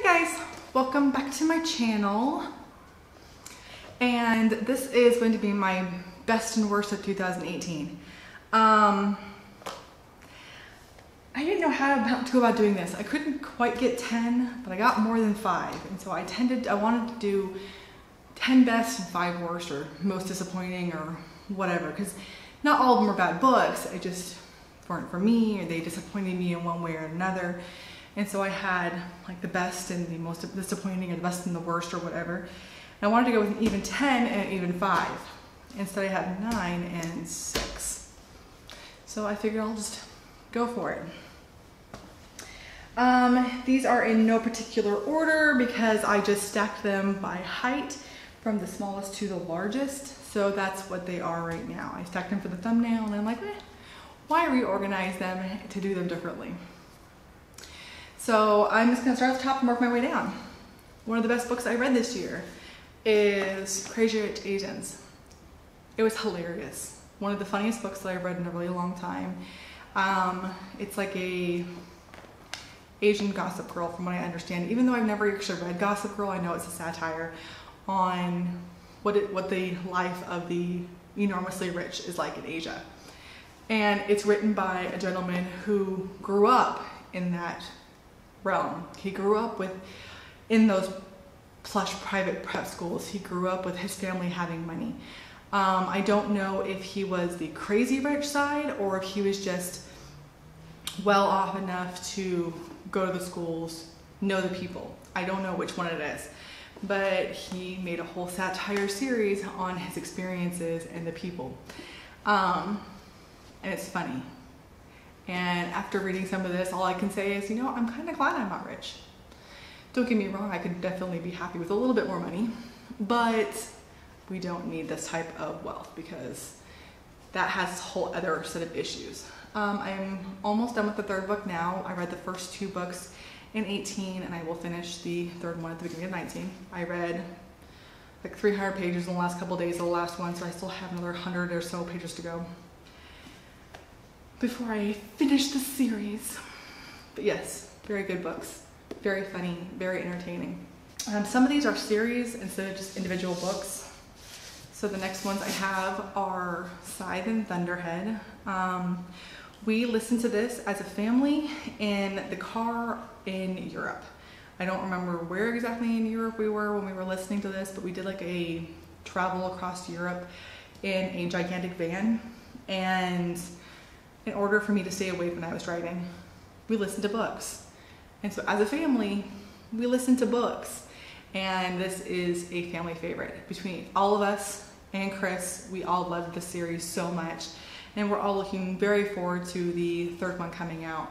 Guys, welcome back to my channel, and this is going to be my best and worst of 2018. I didn't know how to go about doing this. I couldn't quite get 10, but I got more than 5, and so I wanted to do 10 best and 5 worst, or most disappointing, or whatever, because not all of them are bad books. They just weren't for me, or they disappointed me in one way or another. And so I had like the best and the most disappointing, or the best and the worst, or whatever. And I wanted to go with an even 10 and an even 5. Instead I had 9 and 6. So I figured I'll just go for it. These are in no particular order because I just stacked them by height from the smallest to the largest. So that's what they are right now. I stacked them for the thumbnail, and I'm like, why reorganize them to do them differently? So I'm just gonna start at the top and work my way down. One of the best books I read this year is Crazy Rich Asians. It was hilarious. One of the funniest books that I've read in a really long time. It's like a Asian Gossip Girl, from what I understand. Even though I've never actually read Gossip Girl, I know it's a satire on what the life of the enormously rich is like in Asia. And it's written by a gentleman who grew up in that realm. He grew up in those plush private prep schools. He grew up with his family having money. I don't know if he was the crazy rich side, or if he was just well off enough to go to the schools, know the people. I don't know which one it is, but he made a whole satire series on his experiences and the people. And it's funny. And after reading some of this, all I can say is, you know, I'm kind of glad I'm not rich. Don't get me wrong, I could definitely be happy with a little bit more money, but we don't need this type of wealth, because that has a whole other set of issues. I'm almost done with the 3rd book now. I read the first 2 books in 18, and I will finish the 3rd one at the beginning of 19. I read like 300 pages in the last couple of days of the last one, so I still have another 100 or so pages to go before I finish the series. But yes, very good books. Very funny, very entertaining. Some of these are series instead of just individual books. So the next ones I have are Scythe and Thunderhead. We listened to this as a family in the car in Europe. I don't remember where exactly in Europe we were when we were listening to this, but we did like a travel across Europe in a gigantic van. And in order for me to stay awake when I was driving, we listened to books. And so as a family, we listened to books. And this is a family favorite. Between all of us and Chris, we all loved the series so much. And we're all looking very forward to the 3rd one coming out.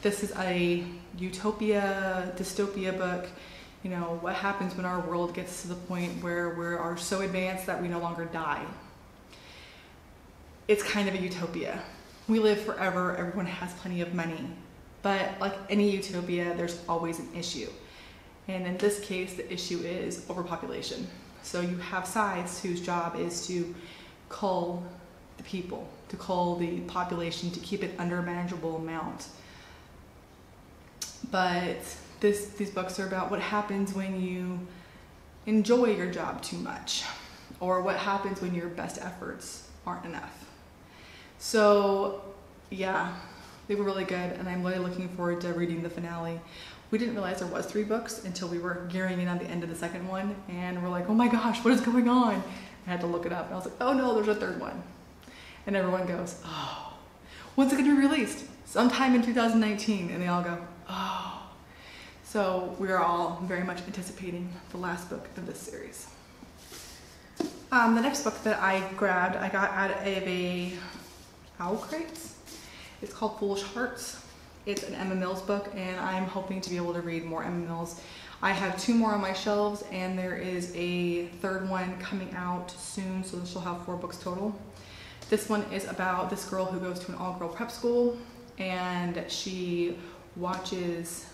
This is a utopia, dystopia book. You know, what happens when our world gets to the point where we are so advanced that we no longer die. It's kind of a utopia. We live forever, everyone has plenty of money. But like any utopia, there's always an issue. And in this case, the issue is overpopulation. So you have Scythes whose job is to cull the people, to cull the population, to keep it under a manageable amount. But these books are about what happens when you enjoy your job too much, or what happens when your best efforts aren't enough. So yeah, they were really good, and I'm really looking forward to reading the finale. We didn't realize there was 3 books until we were gearing in on the end of the 2nd one, and we're like, oh my gosh, what is going on? I had to look it up, and I was like, oh no, there's a 3rd one. And everyone goes, oh, when's it gonna be released? Sometime in 2019, and they all go, oh. So we're all very much anticipating the last book of this series. The next book that I grabbed, I got out of a Owl Crates. It's called Foolish Hearts. It's an Emma Mills book, and I'm hoping to be able to read more Emma Mills. I have 2 more on my shelves, and there is a 3rd one coming out soon, so she'll have 4 books total. This one is about this girl who goes to an all-girl prep school, and she watches,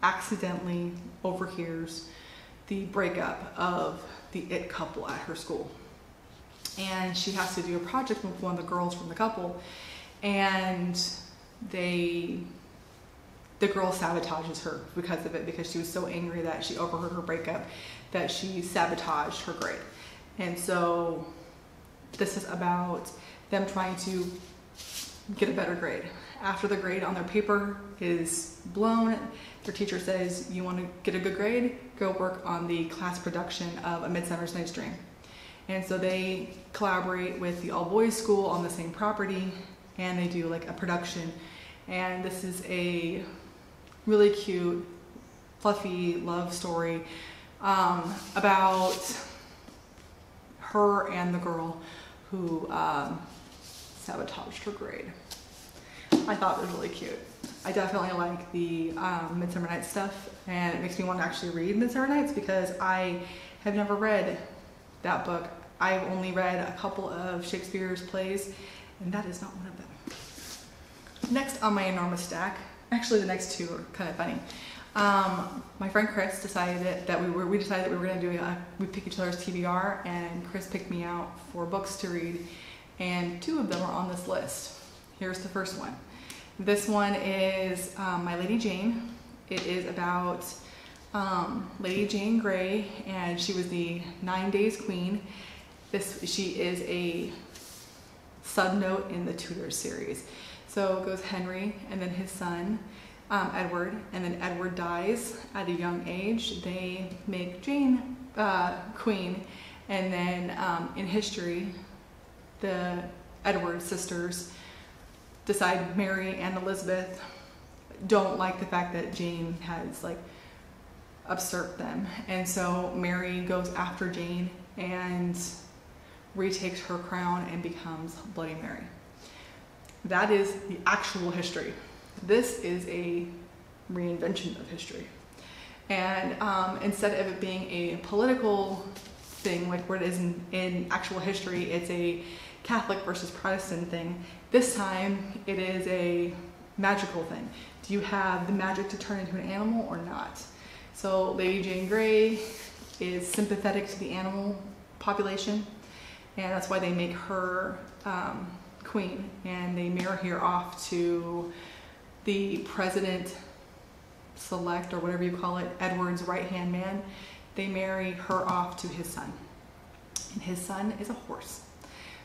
accidentally overhears the breakup of the it couple at her school. And she has to do a project with one of the girls from the couple, and they the girl sabotages her because of it, because she was so angry that she overheard her breakup that she sabotaged her grade. And so this is about them trying to get a better grade. After the grade on their paper is blown, their teacher says, you want to get a good grade? Go work on the class production of A Midsummer Night's Dream. And so they collaborate with the all-boys school on the same property, and they do like a production. And this is a really cute, fluffy love story about her and the girl who sabotaged her grade. I thought it was really cute. I definitely like the Midsummer Nights stuff, and it makes me want to actually read Midsummer Nights because I have never read that book. I've only read a couple of Shakespeare's plays, and that is not one of them. Next on my enormous stack, actually the next two are kind of funny. My friend Chris decided that we were going to do we pick each other's TBR, and Chris picked me out 4 books to read, and 2 of them are on this list. Here's the first one. This one is My Lady Jane. It is about Lady Jane Grey, and she was the 9 Days Queen. She is a sub-note in the Tudors series. So it goes Henry and then his son, Edward, and then Edward dies at a young age. They make Jane queen, and then in history, the Edward sisters decide Mary and Elizabeth don't like the fact that Jane has like usurped them, and so Mary goes after Jane and retakes her crown and becomes Bloody Mary. That is the actual history. This is a reinvention of history. And instead of it being a political thing like where it is in actual history, it's a Catholic versus Protestant thing. This time it is a magical thing. Do you have the magic to turn into an animal or not? So Lady Jane Grey is sympathetic to the animal population, and that's why they make her queen, and they marry her off to the president-select, or whatever you call it, Edward's right-hand man. They marry her off to his son, and his son is a horse.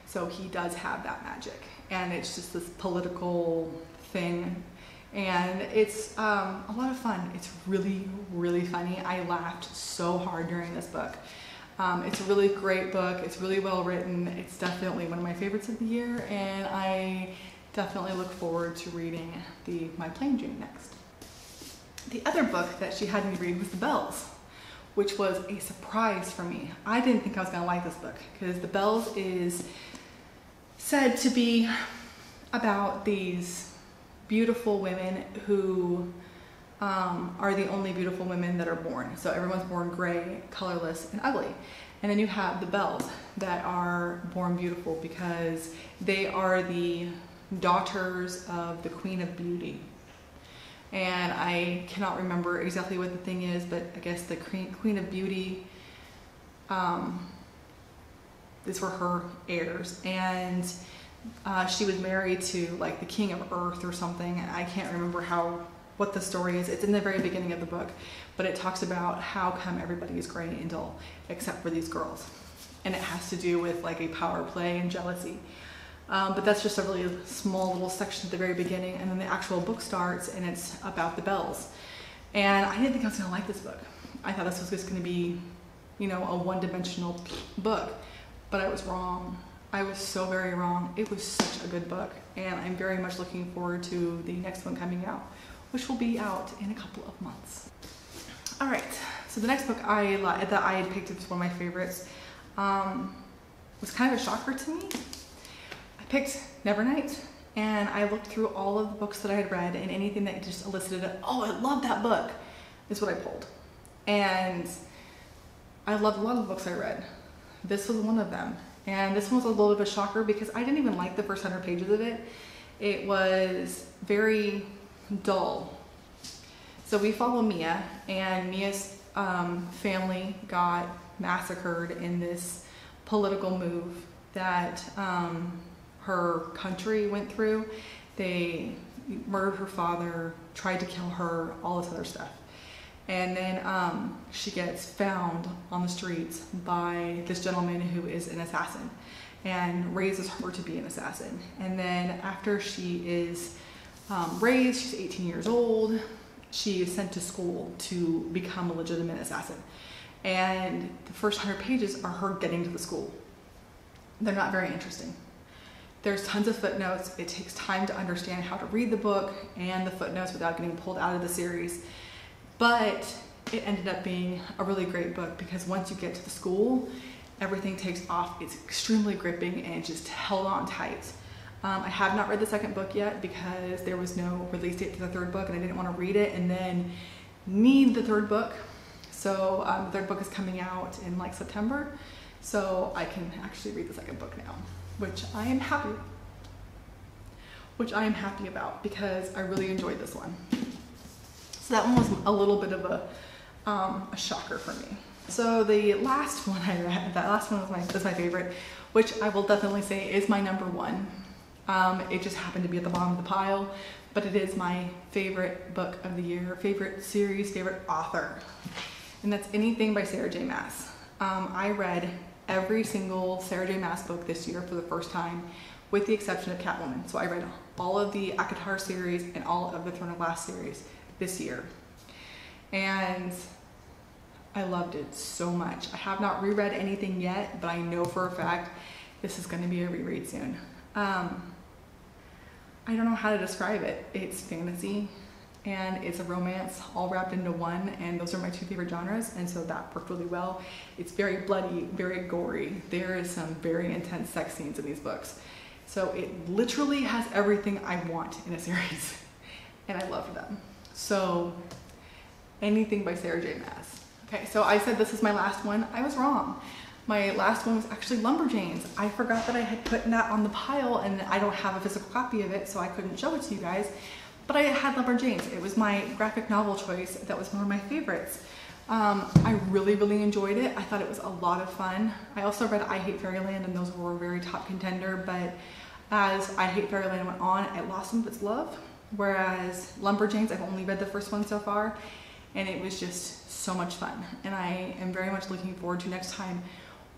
So he does have that magic, and it's just this political thing, and it's a lot of fun. It's really, really funny. I laughed so hard during this book. It's a really great book. It's really well written. It's definitely one of my favorites of the year, and I definitely look forward to reading My Plain Jane next. The other book that she had me read was The Bells, which was a surprise for me. I didn't think I was going to like this book because The Bells is said to be about these beautiful women who are the only beautiful women that are born. So everyone's born gray, colorless, and ugly. And then you have the Bells that are born beautiful because they are the daughters of the Queen of Beauty. And I cannot remember exactly what the thing is, but I guess the Queen of Beauty, these were her heirs. And she was married to like the King of Earth or something. And I can't remember what the story is. It's in the very beginning of the book, but it talks about how come everybody is gray and dull except for these girls. And it has to do with like a power play and jealousy. But that's just a really small little section at the very beginning, and then the actual book starts and it's about the Bells. And I didn't think I was gonna like this book. I thought this was just gonna be, you know, a one-dimensional book, but I was wrong. I was so very wrong. It was such a good book, and I'm very much looking forward to the next one coming out, which will be out in a couple of months. All right, so the next book that I had picked, it's one of my favorites, was kind of a shocker to me. I picked Nevernight, and I looked through all of the books that I had read, and anything that just elicited oh, I love that book, is what I pulled. And I loved a lot of the books I read. This was one of them. And this one was a little bit of a shocker because I didn't even like the first 100 pages of it. It was very dull. So we follow Mia, and Mia's family got massacred in this political move that her country went through. They murdered her father, tried to kill her, all this other stuff. And then she gets found on the streets by this gentleman who is an assassin and raises her to be an assassin. And then after she is raised, she's 18 years old, she is sent to school to become a legitimate assassin. And the first 100 pages are her getting to the school. They're not very interesting. There's tons of footnotes. It takes time to understand how to read the book and the footnotes without getting pulled out of the series. But it ended up being a really great book because once you get to the school, everything takes off. It's extremely gripping and just held on tight. I have not read the second book yet because there was no release date for the third book and I didn't want to read it and then need the third book. So the third book is coming out in like September. So I can actually read the second book now, which I am happy about because I really enjoyed this one. So that one was a little bit of a shocker for me. So the last one I read, that last one was my favorite, which I will definitely say is my number one. It just happened to be at the bottom of the pile, but it is my favorite book of the year, favorite series, favorite author. And that's Anything by Sarah J. Maas. I read every single Sarah J. Maas book this year for the first time, with the exception of Catwoman. So I read all of the ACOTAR series and all of the Throne of Glass series this year. And I loved it so much. I have not reread anything yet, but I know for a fact this is going to be a reread soon. I don't know how to describe it. It's fantasy and it's a romance all wrapped into one, and those are my two favorite genres, and so that worked really well. It's very bloody, very gory. There is some very intense sex scenes in these books. So it literally has everything I want in a series, and I love them. So Anything by Sarah J. Maas. Okay, so I said this is my last one. I was wrong. My last one was actually Lumberjanes. I forgot that I had put that on the pile and I don't have a physical copy of it, so I couldn't show it to you guys. But I had Lumberjanes. It was my graphic novel choice. That was one of my favorites. I really, really enjoyed it. I thought it was a lot of fun. I also read I Hate Fairyland, and those were a very top contender, but as I Hate Fairyland went on, it lost some of its love. Whereas Lumberjanes, I've only read the first one so far, and it was just so much fun. And I am very much looking forward to next time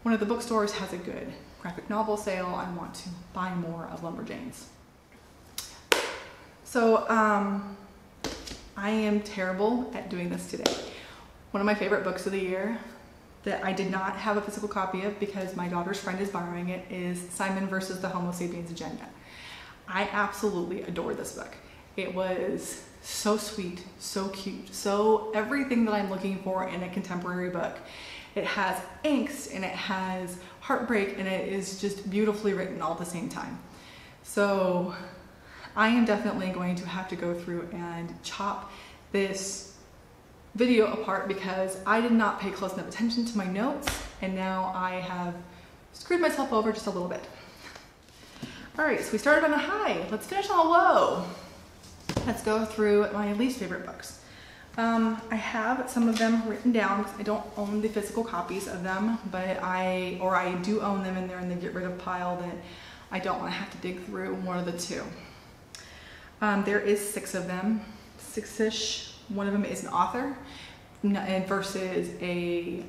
one of the bookstores has a good graphic novel sale. I want to buy more of Lumberjanes. So I am terrible at doing this today. One of my favorite books of the year that I did not have a physical copy of because my daughter's friend is borrowing it is Simon versus the Homo Sapiens Agenda. I absolutely adore this book. It was so sweet, so cute, so everything that I'm looking for in a contemporary book. It has angst and it has heartbreak and it is just beautifully written all at the same time. So I am definitely going to have to go through and chop this video apart because I did not pay close enough attention to my notes, and now I have screwed myself over just a little bit. All right, so we started on a high. Let's finish on a low. Let's go through my least favorite books. I have some of them written down because I don't own the physical copies of them, but I do own them and they're in the get rid of pile that I don't want to have to dig through one of the two. There is 6 of them, 6-ish. One of them is an author versus a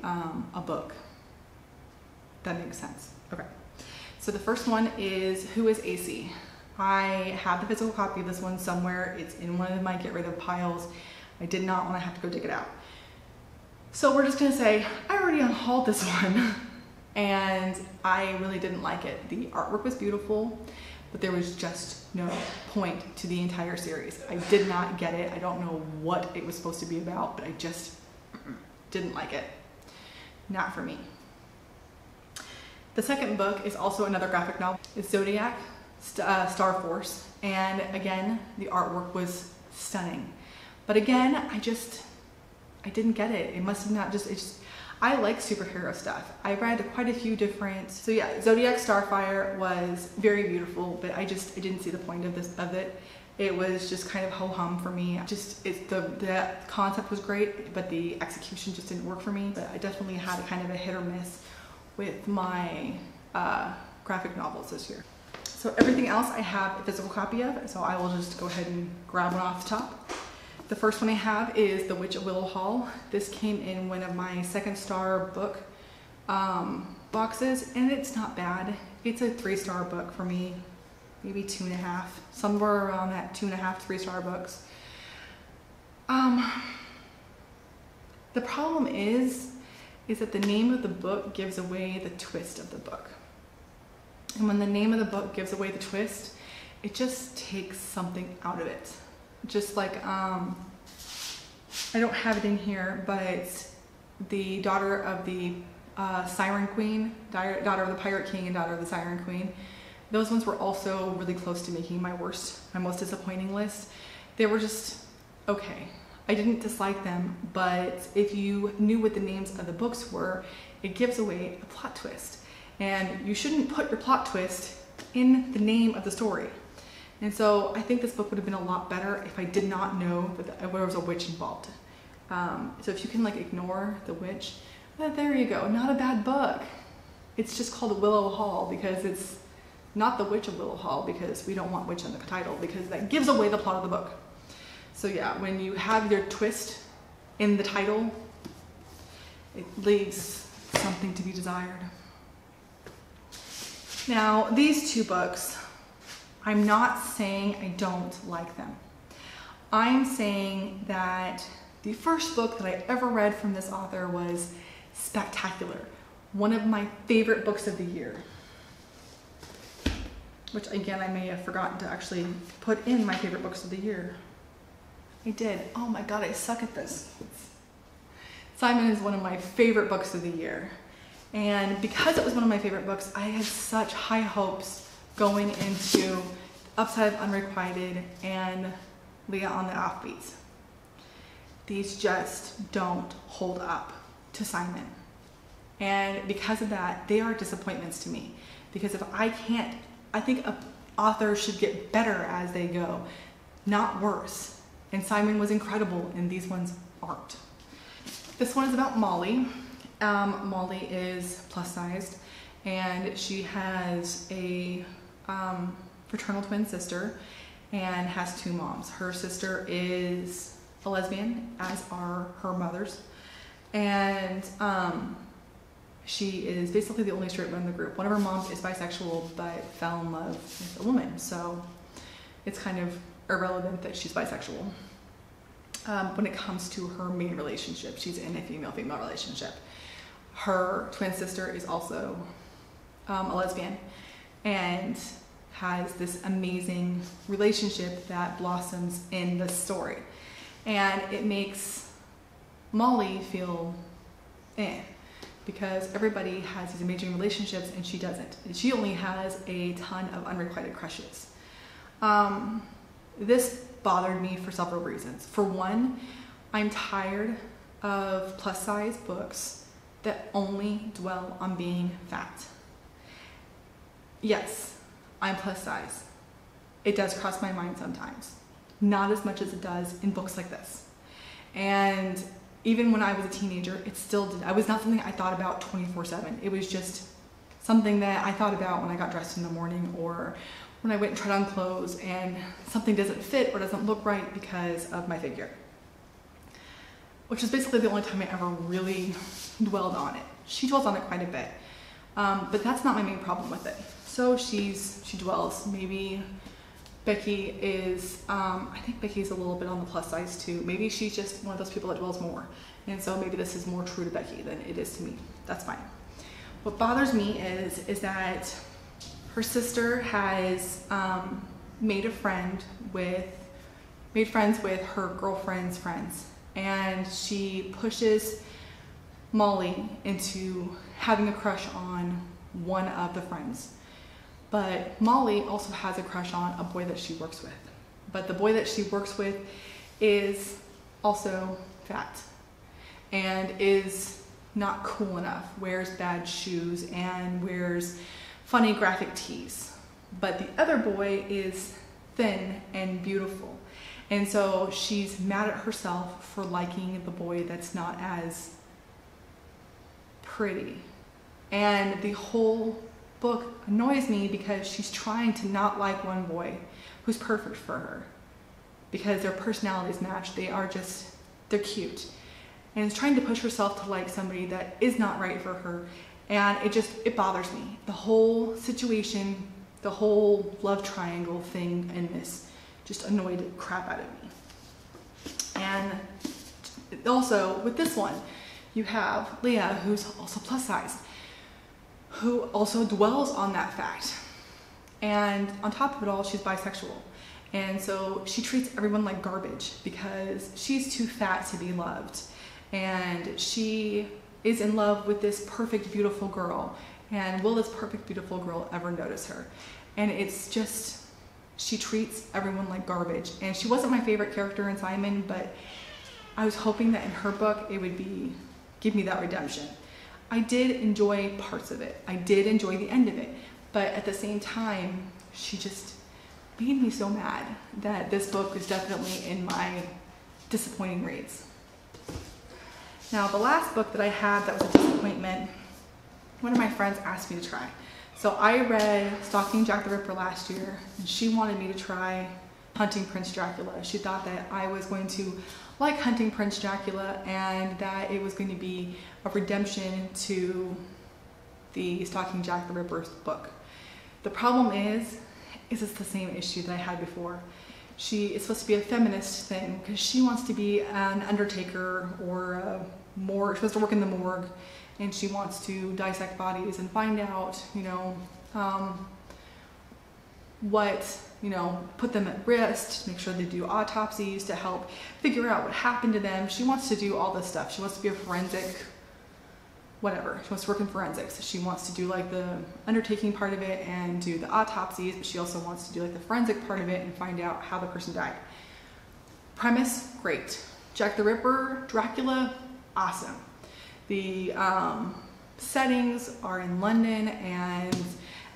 book. That makes sense. Okay. So the first one is Who is AC? I have the physical copy of this one somewhere. It's in one of my get rid of piles. I did not want to have to go dig it out. So we're just going to say I already unhauled this one and I really didn't like it. The artwork was beautiful, but there was just no point to the entire series. I did not get it. I don't know what it was supposed to be about, but I just didn't like it. Not for me. The second book is also another graphic novel. It's Zodiac, Star Force, and again, the artwork was stunning. But again, I didn't get it. It must have not just, I like superhero stuff. I read quite a few different, so yeah, Zodiac Starfire was very beautiful, but I didn't see the point of it. It was just kind of ho-hum for me. The concept was great, but the execution just didn't work for me. But I definitely had kind of a hit or miss with my graphic novels this year. So everything else I have a physical copy of, so I will just go ahead and grab one off the top. The first one I have is The Witch of Willow Hall. This came in one of my 2-star book boxes, and it's not bad. It's a 3-star book for me, maybe 2.5, somewhere around that 2.5, 3-star books. The problem is that the name of the book gives away the twist of the book. And when the name of the book gives away the twist, it just takes something out of it. Just like, I don't have it in here, but the daughter of the Siren Queen, daughter of the Pirate King and daughter of the Siren Queen, those ones were also really close to making my most disappointing list. They were just okay. I didn't dislike them, but if you knew what the names of the books were, it gives away a plot twist. And you shouldn't put your plot twist in the name of the story. And so I think this book would have been a lot better if I did not know that there was a witch involved. So if you can like ignore the witch, there you go, not a bad book. It's just called Willow Hall because it's not The Witch of Willow Hall because we don't want witch in the title because that gives away the plot of the book. So yeah, when you have your twist in the title, it leaves something to be desired. Now, these two books, I'm not saying I don't like them. I'm saying that the first book that I ever read from this author was spectacular. One of my favorite books of the year. Which again, I may have forgotten to actually put in my favorite books of the year. I did. Oh my God, I suck at this. Simon is one of my favorite books of the year. And because it was one of my favorite books, I had such high hopes going into Upside of Unrequited and Leah on the Offbeats. These just don't hold up to Simon. And because of that, they are disappointments to me. Because if I can't, I think an author should get better as they go, not worse. And Simon was incredible, and these ones aren't. This one is about Molly. Molly is plus-sized, and she has a fraternal twin sister and has 2 moms. Her sister is a lesbian, as are her mothers, and she is basically the only straight one in the group. One of her moms is bisexual, but fell in love with a woman, so it's kind of irrelevant that she's bisexual. When it comes to her main relationship, she's in a female-female relationship. Her twin sister is also a lesbian and has this amazing relationship that blossoms in the story. And it makes Molly feel because everybody has these amazing relationships and she doesn't. And she only has a ton of unrequited crushes. This bothered me for several reasons. For one, I'm tired of plus-size books that only dwell on being fat. Yes, I'm plus size. It does cross my mind sometimes. Not as much as it does in books like this. And even when I was a teenager, it still did. It was not something I thought about 24/7. It was just something that I thought about when I got dressed in the morning or when I went and tried on clothes and something doesn't fit or doesn't look right because of my figure. Which is basically the only time I ever really dwelled on it. She dwells on it quite a bit, but that's not my main problem with it. So she dwells. Maybe Becky is, I think Becky's a little bit on the plus size too. Maybe she's just one of those people that dwells more. And so maybe this is more true to Becky than it is to me. That's fine. What bothers me is that her sister has made friends with her girlfriend's friends. And she pushes Molly into having a crush on one of the friends. But Molly also has a crush on a boy that she works with. But the boy that she works with is also fat and is not cool enough, wears bad shoes and wears funny graphic tees. But the other boy is thin and beautiful. And so she's mad at herself for liking the boy that's not as pretty. And the whole book annoys me because she's trying to not like one boy who's perfect for her because their personalities match. They're cute. And it's trying to push herself to like somebody that is not right for her. And it bothers me. The whole situation, the whole love triangle thing in this just annoyed the crap out of me. And also with this one, you have Leah, who's also plus size, who also dwells on that fact. And on top of it all, she's bisexual. And so she treats everyone like garbage because she's too fat to be loved. And she is in love with this perfect, beautiful girl. And will this perfect, beautiful girl ever notice her? And it's just, she treats everyone like garbage. And she wasn't my favorite character in Simon, but I was hoping that in her book, it would give me that redemption. I did enjoy parts of it. I did enjoy the end of it. But at the same time, she just made me so mad that this book is definitely in my disappointing reads. Now, the last book that I had that was a disappointment, one of my friends asked me to try. So I read Stalking Jack the Ripper last year, and she wanted me to try Hunting Prince Dracula. She thought that I was going to like Hunting Prince Dracula and that it was going to be a redemption to the Stalking Jack the Ripper book. The problem is it's the same issue that I had before. It's supposed to be a feminist thing because she wants to be an undertaker or she's supposed to work in the morgue, and she wants to dissect bodies and find out, put them at risk, make sure they do autopsies to help figure out what happened to them. She wants to do all this stuff. She wants to be a forensic, whatever. She wants to work in forensics. She wants to do like the undertaking part of it and do the autopsies, but she also wants to do like the forensic part of it and find out how the person died. Premise, great. Jack the Ripper, Dracula, awesome. The settings are in London and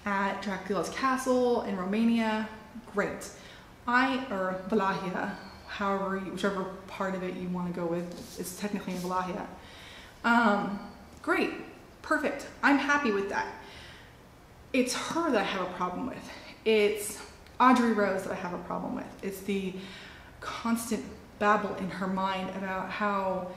at Dracula's castle in Romania, great. Or Wallachia, whichever part of it you want to go with, it's technically in Wallachia. Great, perfect. I'm happy with that. It's her that I have a problem with. It's Audrey Rose that I have a problem with. It's the constant babble in her mind about how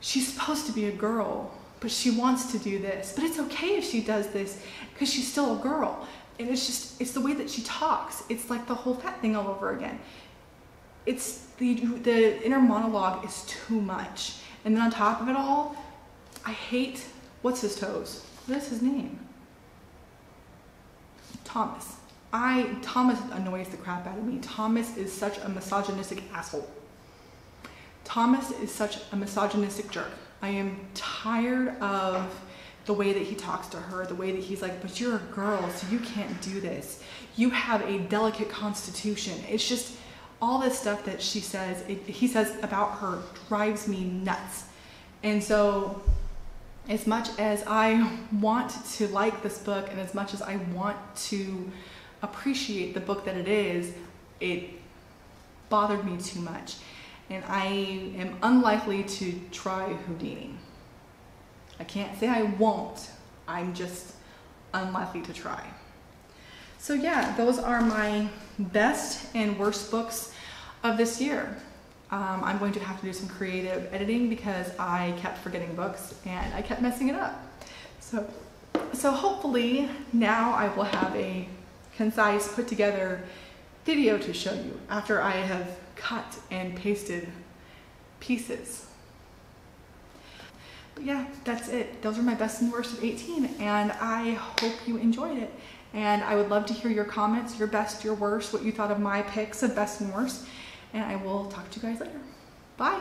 she's supposed to be a girl, but she wants to do this. But it's okay if she does this because she's still a girl. And it's the way that she talks. It's like the whole fat thing all over again. It's the inner monologue is too much. And then on top of it all, I hate, what's his toes? What is his name? Thomas. Thomas annoys the crap out of me. Thomas is such a misogynistic asshole. Thomas is such a misogynistic jerk. I am tired of the way that he talks to her, the way that he's like, but you're a girl, so you can't do this. You have a delicate constitution. It's just all this stuff that he says about her drives me nuts. And so as much as I want to like this book and as much as I want to appreciate the book that it is, it bothered me too much. And I am unlikely to try Houdini. I can't say I won't, I'm just unlikely to try. So yeah, those are my best and worst books of this year. I'm going to have to do some creative editing because I kept forgetting books and I kept messing it up. So hopefully now I will have a concise, put together video to show you after I have cut and pasted pieces. But yeah, that's it. Those are my best and worst of 18, and I hope you enjoyed it. And I would love to hear your comments, your best, your worst, what you thought of my picks of best and worst. And I will talk to you guys later. Bye.